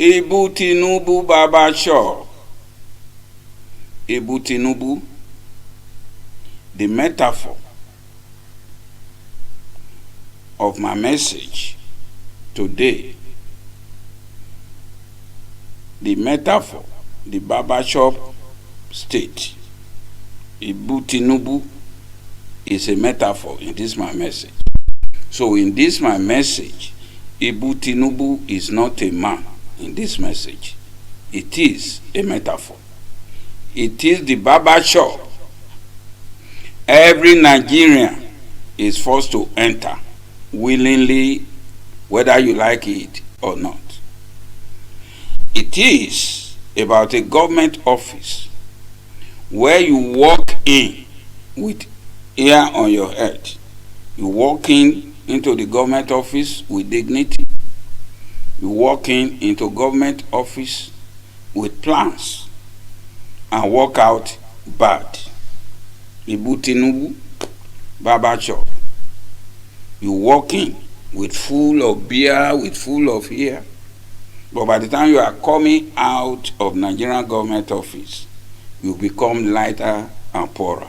Ibu Tinubu Baba Shop. Ibu Tinubu, the metaphor of my message today, the metaphor, the barbershop state, Ibu Tinubu is a metaphor in this my message. So in this my message, Ibu Tinubu is not a man in this message. It is a metaphor. It is the barbershop every Nigerian is forced to enter willingly, whether you like it or not. It is about a government office where you walk in with hair on your head. You walk into the government office with dignity. You walk into government office with plans and walk out bad. Ibu Tinubu barbershop. You walk in with full of beer, with full of hair, but by the time you are coming out of Nigerian government office, you become lighter and poorer.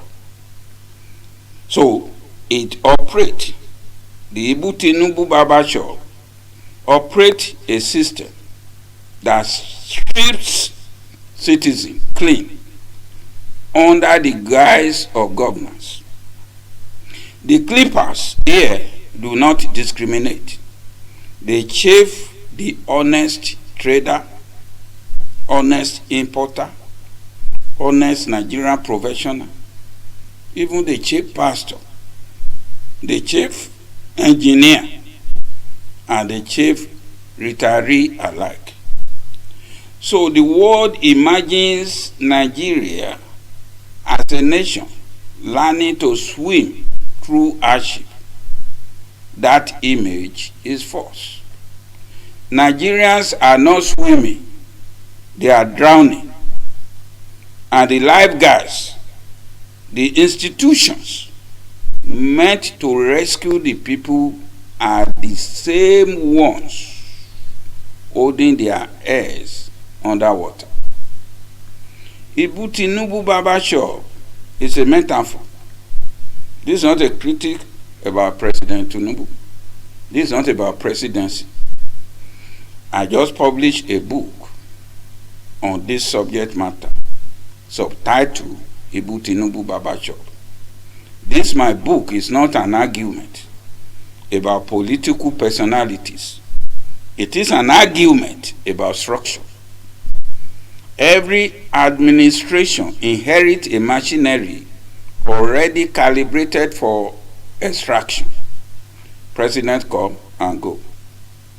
So it operates, the Ibu Tinubu barbershop operates a system that strips citizens clean under the guise of governance. The clippers here do not discriminate. They chafe the honest trader, honest importer, honest Nigerian professional, even the chief pastor, the chief engineer, and the chief retiree alike. So the world imagines Nigeria as a nation learning to swim through hardship. That image is false. Nigerians are not swimming, they are drowning. And the lifeguards, the institutions meant to rescue the people, are the same ones holding their heads underwater. Ibu Tinubu barbershop is a metaphor. This is not a critique about President Tinubu. This is not about presidency. I just published a book on this subject matter, subtitled Ibu Tinubu barbershop. This my book is not an argument about political personalities. It is an argument about structure. Every administration inherits a machinery already calibrated for extraction. President come and go,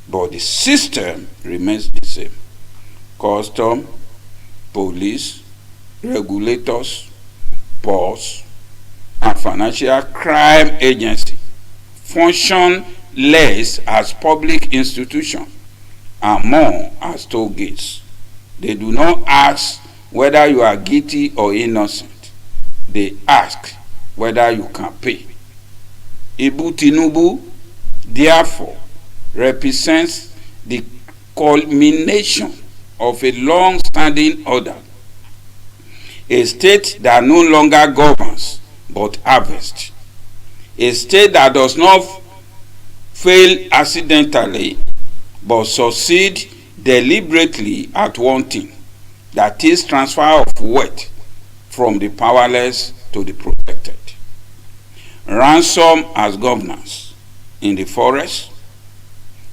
but the system remains the same. Custom, police, regulators, boss, and financial crime agency function less as public institutions and more as toll gates. They do not ask whether you are guilty or innocent. They ask whether you can pay. Ibu Tinubu, therefore, represents the culmination of a long-standing order, a state that no longer governs but harvests, a state that does not fail accidentally but succeed deliberately at one thing, that is transfer of wealth from the powerless to the protected. Ransom as governance in the forest,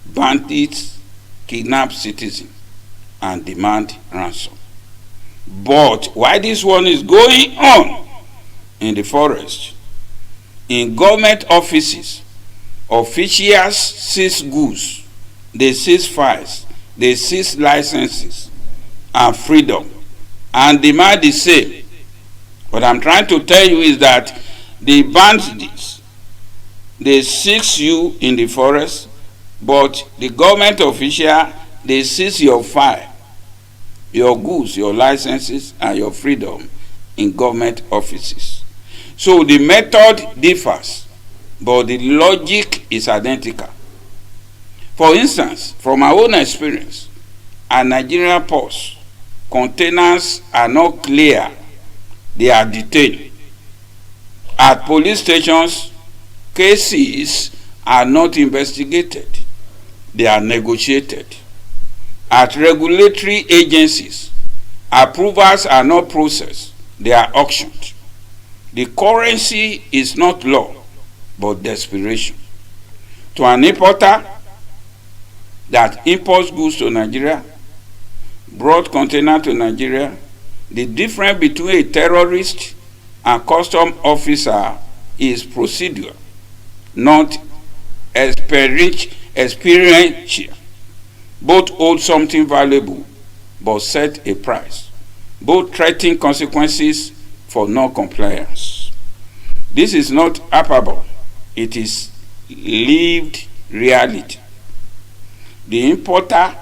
bandits kidnap citizens and demand ransom. But while this one is going on in the forest, in government offices, officials seize goods, they seize files, they seize licenses and freedom and demand the same. What I'm trying to tell you is that the bandits, they seize you in the forest, but the government official, they seize your file, your goods, your licenses, and your freedom in government offices. So the method differs, but the logic is identical. For instance, from our own experience, at Nigerian ports, containers are not clear, they are detained. At police stations, cases are not investigated, they are negotiated. At regulatory agencies, approvals are not processed, they are auctioned. The currency is not law, but desperation. To an importer that imports goods to Nigeria, brought container to Nigeria, the difference between a terrorist and custom officer is procedural, not experiential. Both hold something valuable, but set a price. Both threaten consequences for non-compliance. This is not hyperbole, it is lived reality. The importer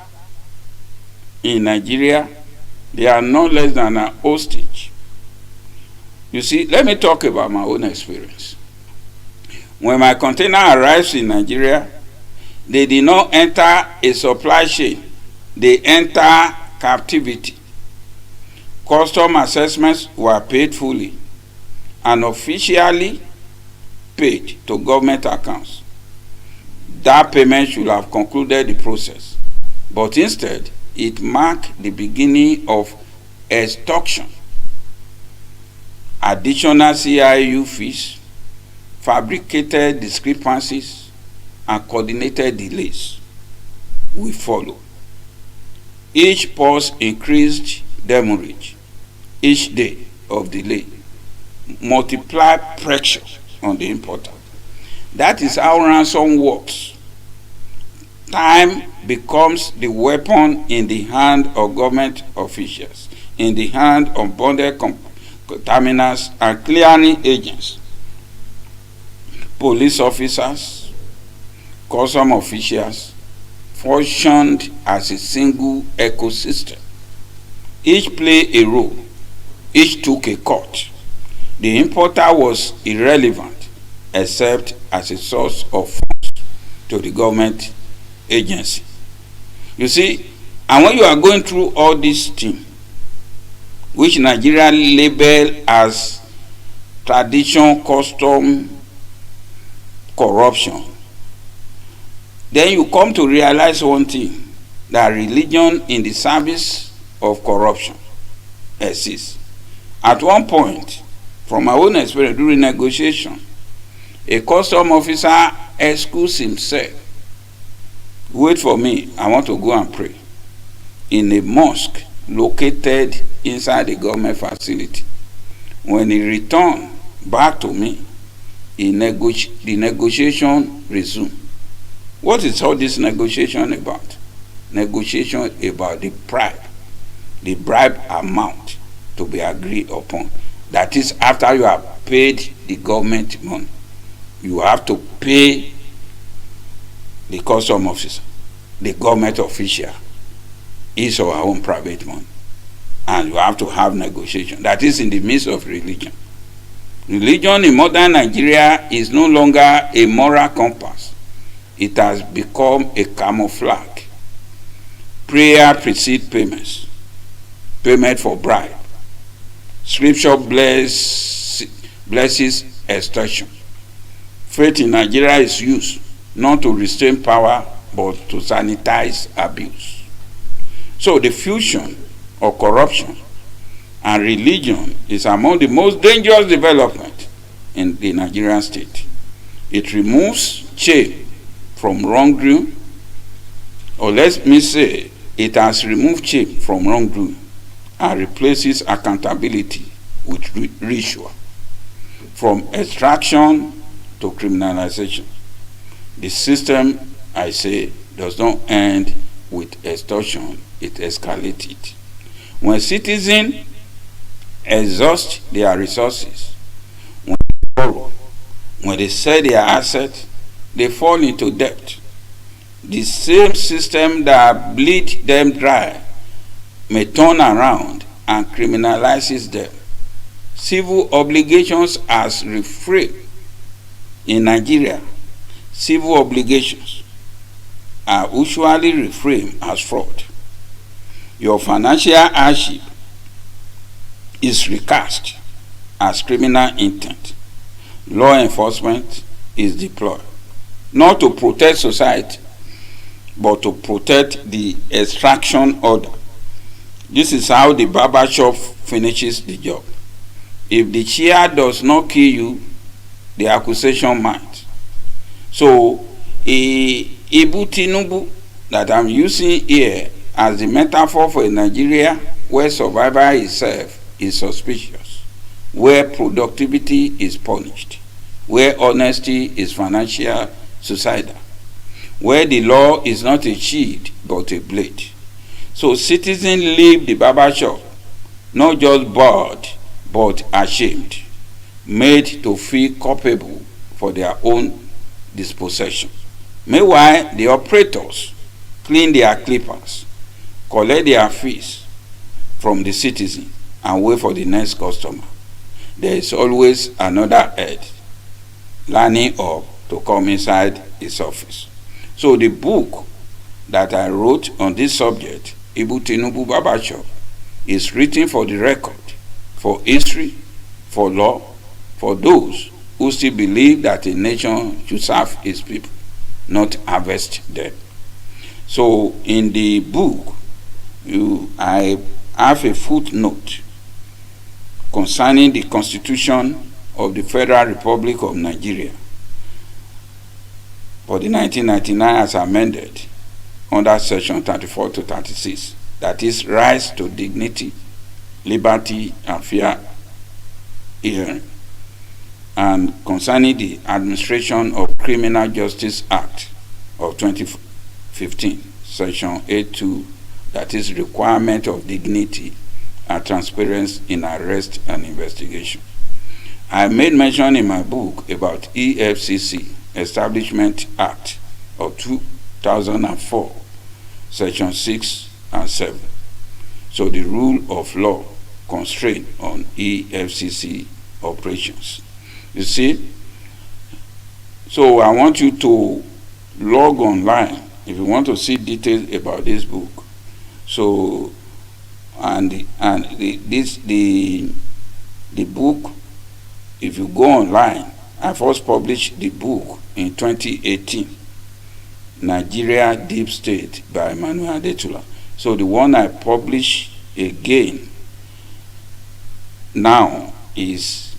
in Nigeria, they are no less than an hostage. You see, let me talk about my own experience. When my container arrives in Nigeria, they did not enter a supply chain, they enter captivity. Custom assessments were paid fully and officially paid to government accounts. That payment should have concluded the process, but instead it marked the beginning of extortion. Additional CIU fees, fabricated discrepancies, and coordinated delays will follow. Each pause increased demurrage. Each day of delay multiply pressure on the importer. That is how ransom works. Time becomes the weapon in the hand of government officials, in the hand of bonded contaminants and clearing agents, police officers, custom officials, functioned as a single ecosystem. Each played a role, each took a cut. The importer was irrelevant except as a source of funds to the government agency. You see, and when you are going through all this thing, which Nigeria label as tradition, custom, corruption, then you come to realize one thing, that religion in the service of corruption exists. At one point, from my own experience during negotiation, a custom officer excused himself. Wait for me, I want to go and pray. In a mosque located inside the government facility. When he returned back to me, the negotiation resumed. What is all this negotiation about? Negotiation about the bribe amount to be agreed upon. That is, after you have paid the government money, you have to pay the custom officer, the government official, his or her own private money. And you have to have negotiation. That is in the midst of religion. Religion in modern Nigeria is no longer a moral compass. It has become a camouflage. Prayer precedes payments. Payment for bribe. Scripture blesses extortion. Faith in Nigeria is used not to restrain power but to sanitize abuse. So the fusion of corruption and religion is among the most dangerous developments in the Nigerian state. It removes shame from wrongdoing, or let me say, it has removed shame from wrongdoing and replaces accountability with ritual. From extraction to criminalization, the system, I say, does not end with extortion, it escalates it. When citizens exhaust their resources, when they borrow, when they sell their assets, they fall into debt. The same system that bleed them dry may turn around and criminalizes them. Civil obligations as reframed in Nigeria. Civil obligations are usually reframed as fraud. Your financial hardship is recast as criminal intent. Law enforcement is deployed, not to protect society, but to protect the extraction order. This is how the barber shop finishes the job. If the chair does not kill you, the accusation might. So, Ibu Tinubu that I'm using here as the metaphor for a Nigeria where survival itself is suspicious, where productivity is punished, where honesty is financial suicidal, where the law is not a shield but a blade. So citizens leave the barber shop not just bored but ashamed, made to feel culpable for their own dispossession. Meanwhile, the operators clean their clippers, collect their fees from the citizen, and wait for the next customer. There is always another head lining up to come inside his office. So the book that I wrote on this subject, Ibu Tinubu Barbershop, is written for the record, for history, for law, for those who still believe that a nation should serve its people, not harvest them. So in the book, I have a footnote concerning the Constitution of the Federal Republic of Nigeria for the 1999 as amended under section 34 to 36, that is rights to dignity, liberty, and fair hearing, and concerning the Administration of Criminal Justice Act of 2015, section 82, that is requirement of dignity and transparency in arrest and investigation. I made mention in my book about EFCC Establishment Act of 2004, section 6 and 7. So the rule of law constraint on EFCC operations. You see? So I want you to log online if you want to see details about this book. So the book, if you go online, I first published the book in 2018, Nigeria Deep State by Emmanuel Adetula. So the one I publish again now is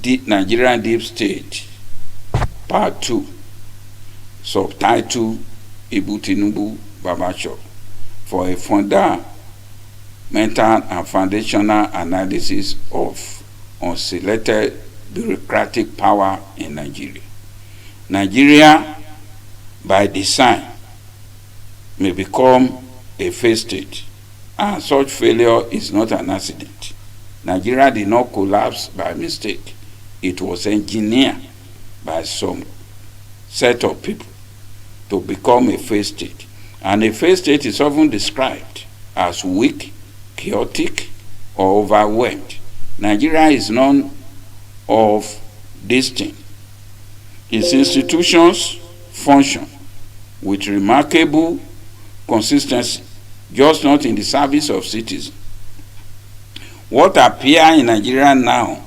Nigerian Deep State Part 2, subtitle Ibu Tinubu Barbershop, for a fundamental and foundational analysis of unselected bureaucratic power in Nigeria. Nigeria, by design, may become a failed state, and such failure is not an accident. Nigeria did not collapse by mistake. It was engineered by some set of people to become a failed state. And a failed state is often described as weak, chaotic, or overwhelmed. Nigeria is none of this thing. Its institutions function with remarkable consistency, just not in the service of citizens. What appear in Nigeria now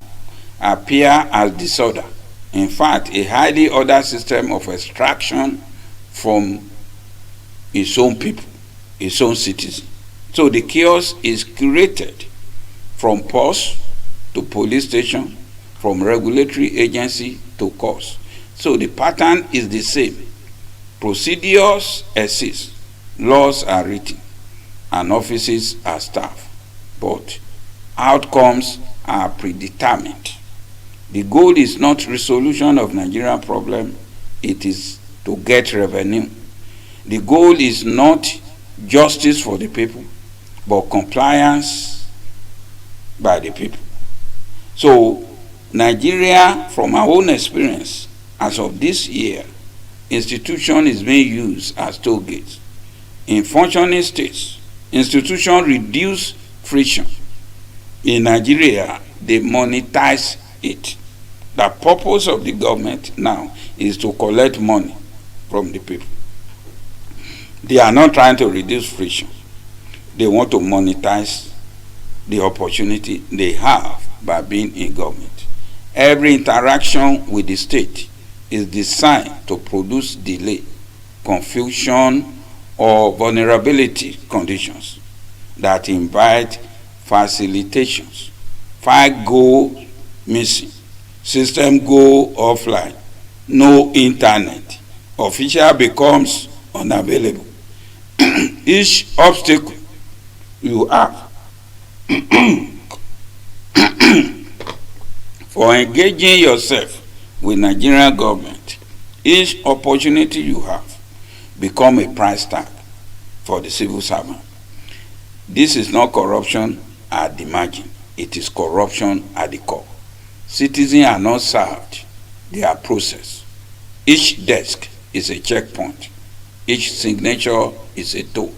appear as disorder. In fact, a highly ordered system of extraction from its own people, its own citizens. So the chaos is created from pause to police station, from regulatory agency to courts. So the pattern is the same. Procedures exist, laws are written, and offices are staffed, but outcomes are predetermined. The goal is not resolution of Nigerian problem, it is to get revenue. The goal is not justice for the people, but compliance by the people. So Nigeria, from our own experience, as of this year, institution is being used as toll gates. In functioning states, institutions reduce friction. In Nigeria, they monetize it. The purpose of the government now is to collect money from the people. They are not trying to reduce friction. They want to monetize the opportunity they have by being in government. Every interaction with the state is designed to produce delay, confusion, or vulnerability conditions that invite facilitations. File go missing, system go offline, no internet, official becomes unavailable. Each obstacle you have for engaging yourself with Nigerian government, each opportunity you have become a price tag for the civil servant. This is not corruption at the margin, it is corruption at the core. Citizens are not served, they are processed. Each desk is a checkpoint, each signature is a toll,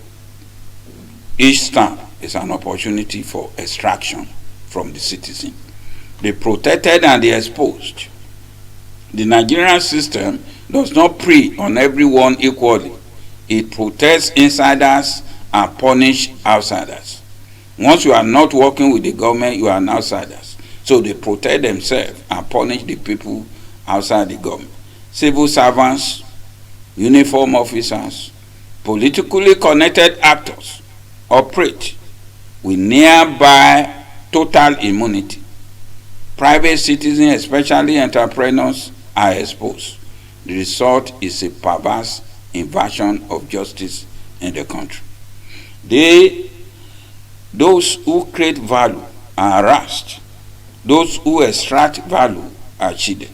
each stamp is an opportunity for extraction from the citizen. The protected and the exposed. The Nigerian system does not prey on everyone equally. It protects insiders and punishes outsiders. Once you are not working with the government, you are an outsider. So they protect themselves and punish the people outside the government. Civil servants, uniform officers, politically connected actors operate with nearby total immunity. Private citizens, especially entrepreneurs, are exposed. The result is a perverse inversion of justice in the country. Those who create value are harassed. Those who extract value are cheated.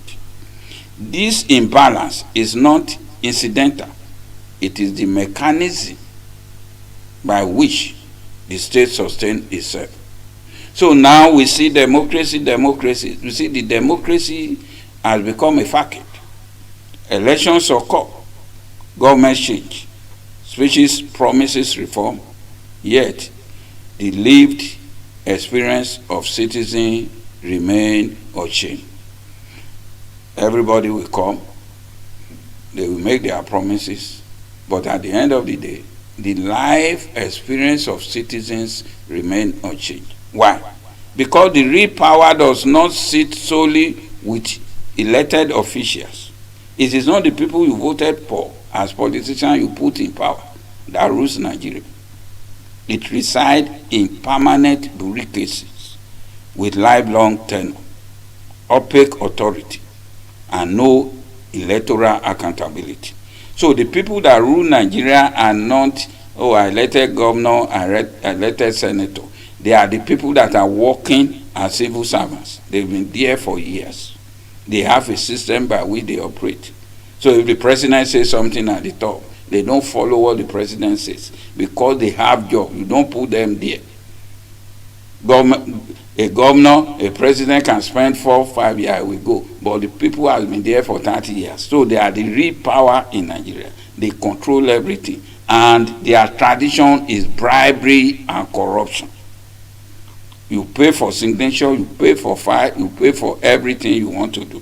This imbalance is not incidental. It is the mechanism by which the state sustains itself. So now we see democracy. We see the democracy has become a facade. Elections occur, government change, speeches promises reform, yet the lived experience of citizens remain unchanged. Everybody will come, they will make their promises, but at the end of the day, the life experience of citizens remain unchanged. Why? Because the real power does not sit solely with elected officials. It is not the people you voted for as politicians you put in power that rules Nigeria. It resides in permanent bureaucracies with lifelong tenure, opaque authority, and no electoral accountability. So the people that rule Nigeria are not, oh, I elected governor, I elected senator. They are the people that are working as civil servants. They've been there for years. They have a system by which they operate. So if the president says something at the top, they don't follow what the president says because they have jobs. You don't put them there. A governor, a president can spend 4 or 5 years, we go. But the people have been there for 30 years. So they are the real power in Nigeria. They control everything. And their tradition is bribery and corruption. You pay for signature, you pay for file, you pay for everything you want to do.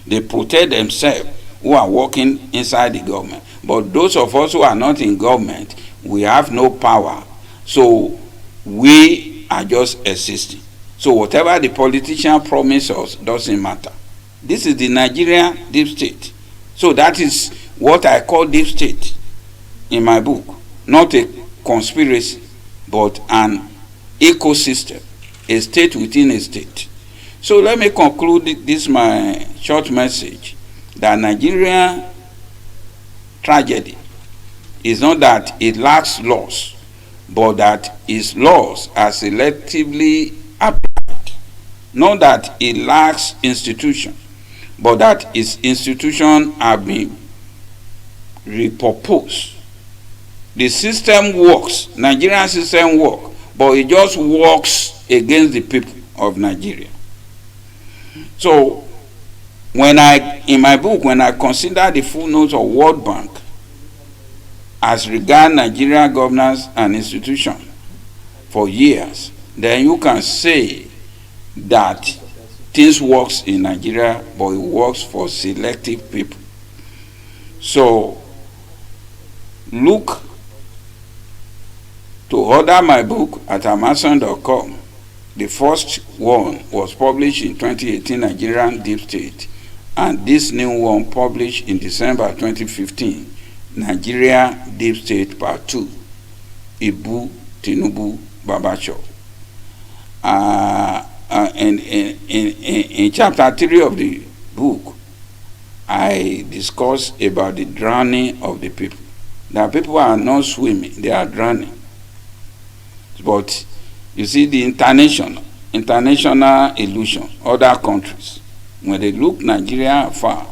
They protect themselves who are working inside the government. But those of us who are not in government, we have no power. So we are just existing. So whatever the politician promises us doesn't matter. This is the Nigerian deep state. So that is what I call deep state in my book. Not a conspiracy, but an ecosystem, a state within a state. So let me conclude this my short message that Nigerian tragedy is not that it lacks laws, but that its laws are selectively applied. Not that it lacks institution, but that its institutions have been repurposed. The system works, Nigerian system works, but it just works against the people of Nigeria. So in my book, when I consider the full notes of World Bank as regard Nigerian governance and institution for years, then you can say that things works in Nigeria, but it works for selective people. So look to order my book at Amazon.com. The first one was published in 2018, Nigerian Deep State, and this new one published in December 2015, Nigeria Deep State Part 2, Ibu Tinubu Babacho. In chapter 3 of the book, I discuss about the drowning of the people. The people are not swimming, they are drowning. But you see the international illusion, other countries, when they look Nigeria afar,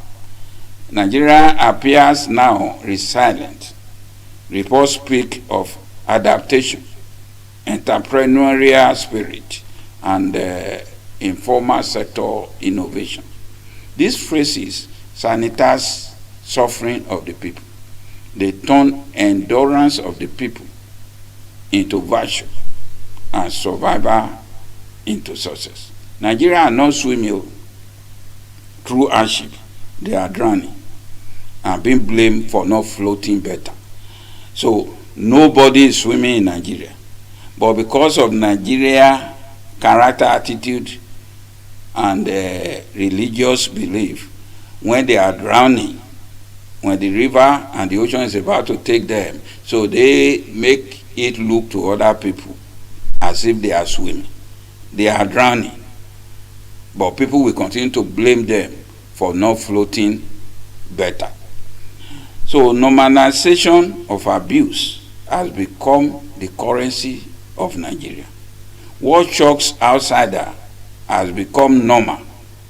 Nigeria appears now resilient. Reports speak of adaptation, entrepreneurial spirit, and informal sector innovation. These phrases sanitize suffering of the people. They turn endurance of the people into virtue and survival into success. Nigeria are not swimming through hardship. They are drowning and being blamed for not floating better. So nobody is swimming in Nigeria. But because of Nigeria character, attitude, and religious belief, when they are drowning, when the river and the ocean is about to take them, so they make it look to other people as if they are swimming. They are drowning, but people will continue to blame them for not floating better. So normalization of abuse has become the currency of Nigeria. What shocks outsider has become normal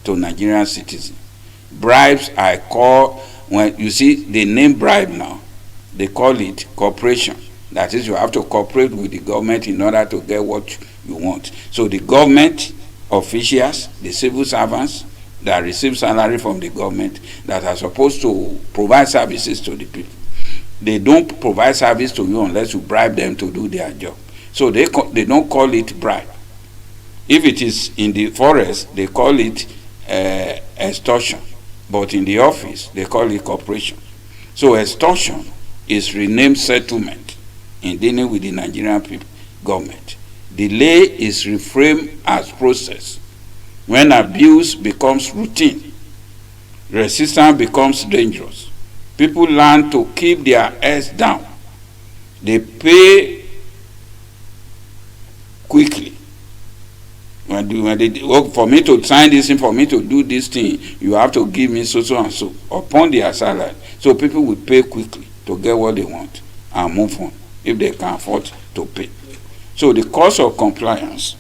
to Nigerian citizens. Bribes I call, when you see the name bribe now, they call it cooperation. That is, you have to cooperate with the government in order to get what you want. So the government officials, the civil servants that receive salary from the government, that are supposed to provide services to the people, they don't provide service to you unless you bribe them to do their job. So they don't call it bribe. If it is in the forest, they call it extortion. But in the office, they call it cooperation. So extortion is renamed settlement in dealing with the Nigerian people, government. Delay is reframed as process. When abuse becomes routine, resistance becomes dangerous. People learn to keep their heads down. They pay quickly. When they for me to sign this thing, for me to do this thing, you have to give me so and so upon their salary. So people will pay quickly to get what they want and move on if they can afford to pay. So the cost of compliance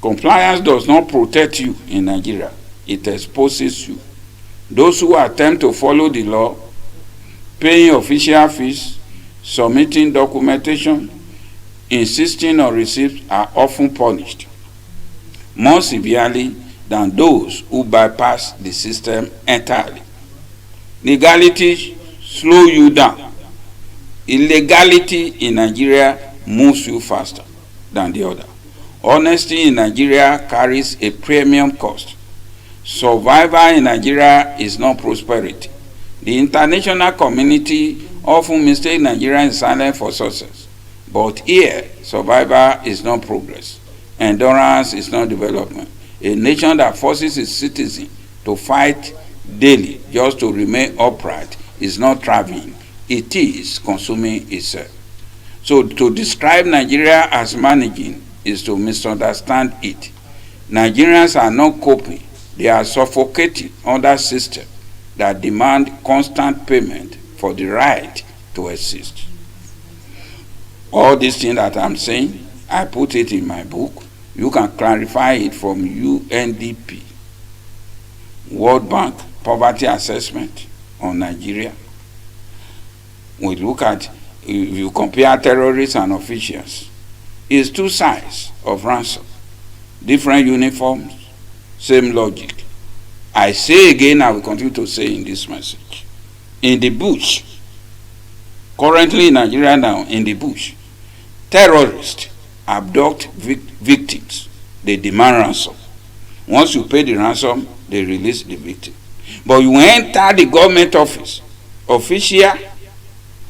does not protect you in Nigeria. It exposes you. Those who attempt to follow the law, paying official fees, submitting documentation, insisting on receipts are often punished more severely than those who bypass the system entirely. Legality slows you down. Illegality in Nigeria moves you faster than the other. Honesty in Nigeria carries a premium cost. Survival in Nigeria is not prosperity. The international community often mistakes Nigeria in silence for success. But here, survival is not progress. Endurance is not development. A nation that forces its citizens to fight daily just to remain upright is not thriving. It is consuming itself. So to describe Nigeria as managing is to misunderstand it. Nigerians are not coping. They are suffocating under systems that demand constant payment for the right to exist. All these things that I'm saying, I put it in my book. You can clarify it from UNDP, World Bank Poverty Assessment on Nigeria. We look at, if you compare terrorists and officials, it's two sides of ransom. Different uniforms, same logic. I say again, I will continue to say in this message. In the bush, currently in Nigeria now, in the bush, terrorists abduct victims. They demand ransom. Once you pay the ransom, they release the victim. But you enter the government office, official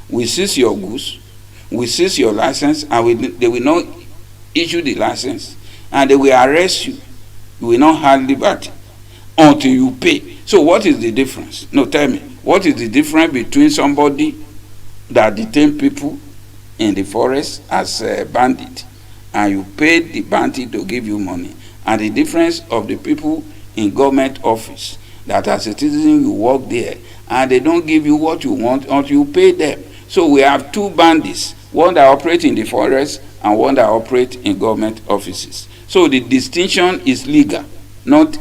will seize your goods. will seize your license and they will not issue the license, and they will arrest you. You will not have liberty until you pay. So what is the difference? No, tell me. What is the difference between somebody that detain people in the forest as a bandit and you pay the bandit to give you money, and the difference of the people in government office that as a citizen you work there and they don't give you what you want until you pay them? So we have two bandits, one that operate in the forest and one that operate in government offices. So the distinction is legal, not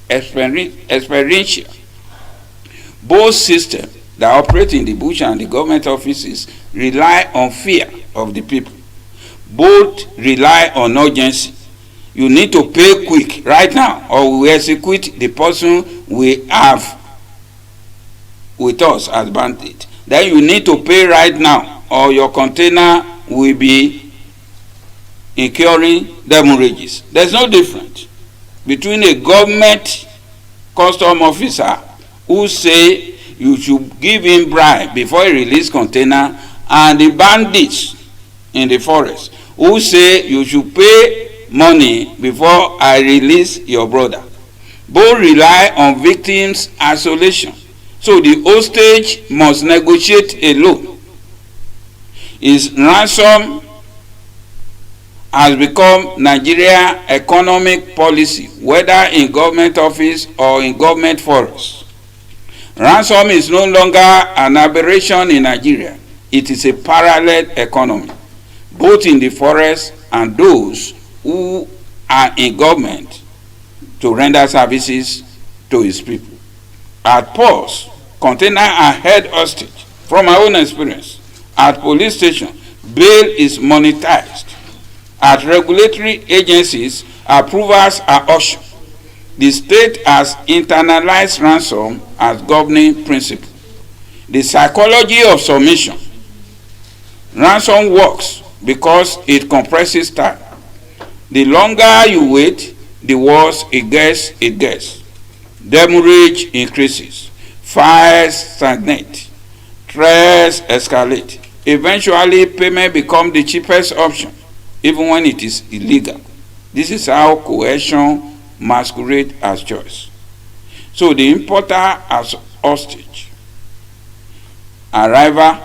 experiential. Both systems that operate in the bush and the government offices rely on fear of the people. Both rely on urgency. You need to pay quick right now, or we execute the person we have with us as bandit. Then you need to pay right now, or your container will be incurring damages. There's no difference between a government custom officer who say you should give him bribe before he release container, and the bandits in the forest who say you should pay money before I release your brother. Both rely on victims' isolation. So the hostage must negotiate alone. His ransom has become Nigeria economic policy, whether in government office or in government forest. Ransom is no longer an aberration in Nigeria. It is a parallel economy, both in the forest and those who are in government to render services to its people. At post, container are held hostage. From my own experience, at police station, bail is monetized. At regulatory agencies, approvals are auctioned. The state has internalized ransom as governing principle. The psychology of submission. Ransom works because it compresses time. The longer you wait, the worse it gets. Demurrage increases. Fires stagnate. Stress escalate. Eventually, payment becomes the cheapest option, even when it is illegal. This is how coercion masquerades as choice. So the importer as hostage. Arrival,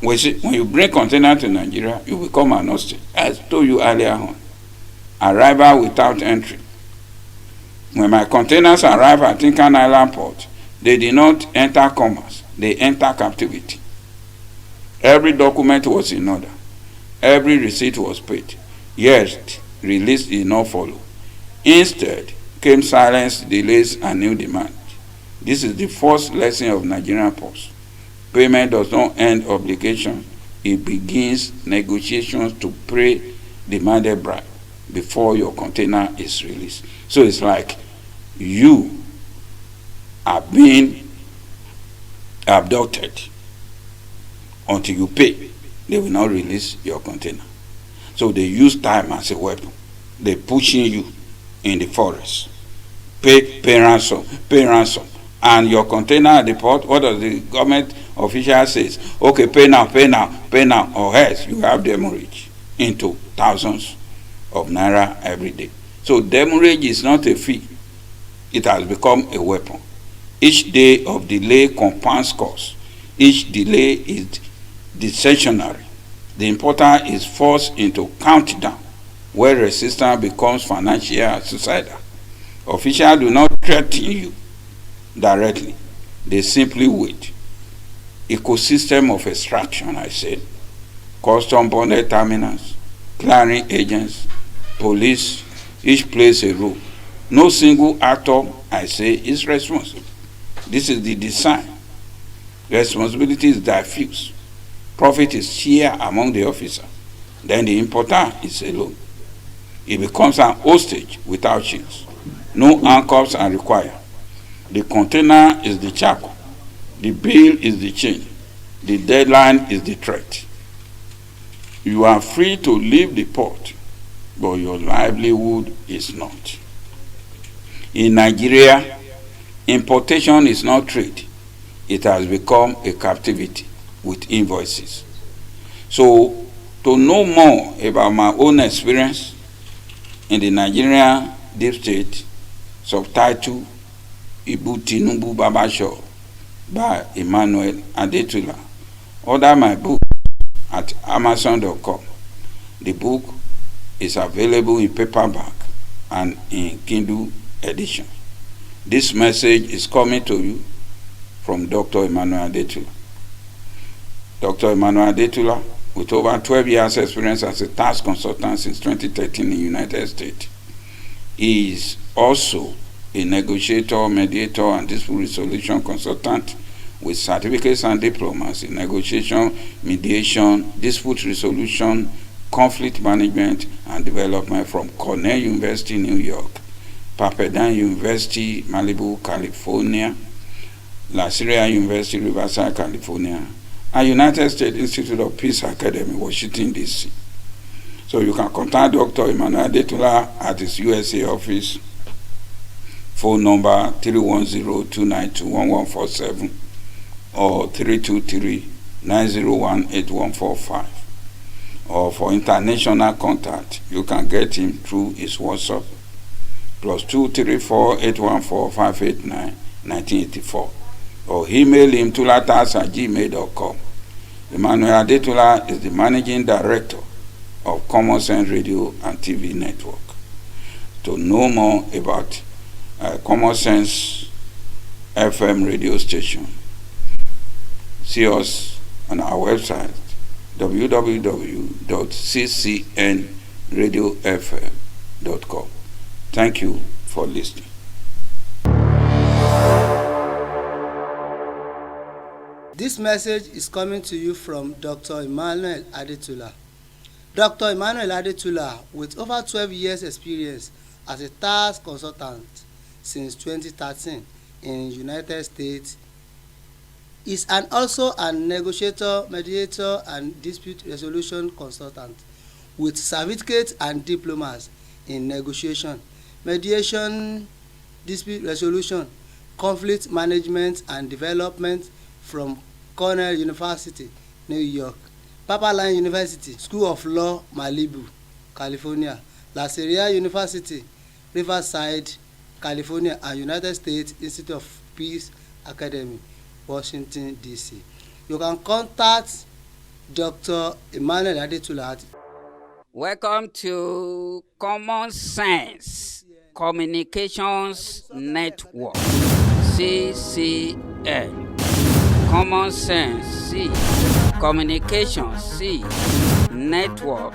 when you bring container to Nigeria, you become an hostage. As I told you earlier on. Arrival without entry. When my containers arrive at Tinkan Island port, they did not enter commerce, they enter captivity. Every document was in order. Every receipt was paid. Yet, release did not follow. Instead, came silence, delays, and new demand. This is the first lesson of Nigerian ports. Payment does not end obligation. It begins negotiations to pay demanded bribe before your container is released. So it's like you are being abducted until you pay. They will not release your container. So they use time as a weapon. They're pushing you in the forest. Pay ransom. And your container at the port, what does the government official says? Okay, pay now, or else you have demurrage into thousands of naira every day. So demurrage is not a fee. It has become a weapon. Each day of delay compounds cost. Each delay is discretionary. The importer is forced into countdown, where resistance becomes financial and suicidal. Officials do not threaten you directly. They simply wait. Ecosystem of extraction, I said. Custom bonded terminals, clearing agents, police, each plays a role. No single actor, I say, is responsible. This is the design. Responsibility is diffuse. Profit is shared among the officers. Then the importer is alone. It becomes an hostage without chains. No handcuffs are required. The container is the charcoal. The bill is the chain. The deadline is the threat. You are free to leave the port, but your livelihood is not. In Nigeria, importation is not trade. It has become a captivity with invoices. So To know more about my own experience in the Nigerian deep state, subtitled Ibu Tinubu Babasho by Emmanuel Adetula, order my book at Amazon.com. The book is available in paperback and in Kindle edition. This message is coming to you from Dr. Emmanuel Adetula. Dr. Emmanuel Adetula, with over 12 years experience as a tax consultant since 2013 in the United States, he is also a negotiator, mediator, and dispute resolution consultant with certificates and diplomas in negotiation, mediation, dispute resolution, conflict management, and development from Cornell University, New York, Pepperdine University, Malibu, California, La Sierra University, Riverside, California, and United States Institute of Peace Academy, Washington, D.C. So you can contact Dr. Emmanuel Adetula at his USA office, phone number 310-292-1147 or 323-901-8145. Or for international contact, you can get him through his WhatsApp, +234-814-589-1984, or email him tulatas@gmail.com. Emmanuel Adetula is the managing director of Common Sense Radio and TV Network. To know more about Common Sense FM radio station, see us on our website www.ccnradiofm.com. Thank you for listening. This message is coming to you from Dr. Emmanuel Adetula. Dr. Emmanuel Adetula, with over 12 years experience as a tax consultant since 2013 in the United States, is also a negotiator, mediator, and dispute resolution consultant with certificates and diplomas in negotiation, mediation, dispute resolution, conflict management, and development from Cornell University, New York, Pepperdine University, School of Law, Malibu, California, La Sierra University, Riverside, California, and United States Institute of Peace Academy, Washington, D.C. You can contact Dr. Emmanuel Adetula at Welcome to Common Sense Communications Network, CCN. Common Sense, C. Communications, C. Network,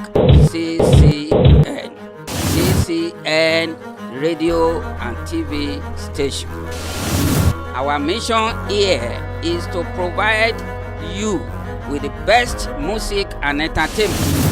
CCN. CCN Radio and TV station. Our mission here is to provide you with the best music and entertainment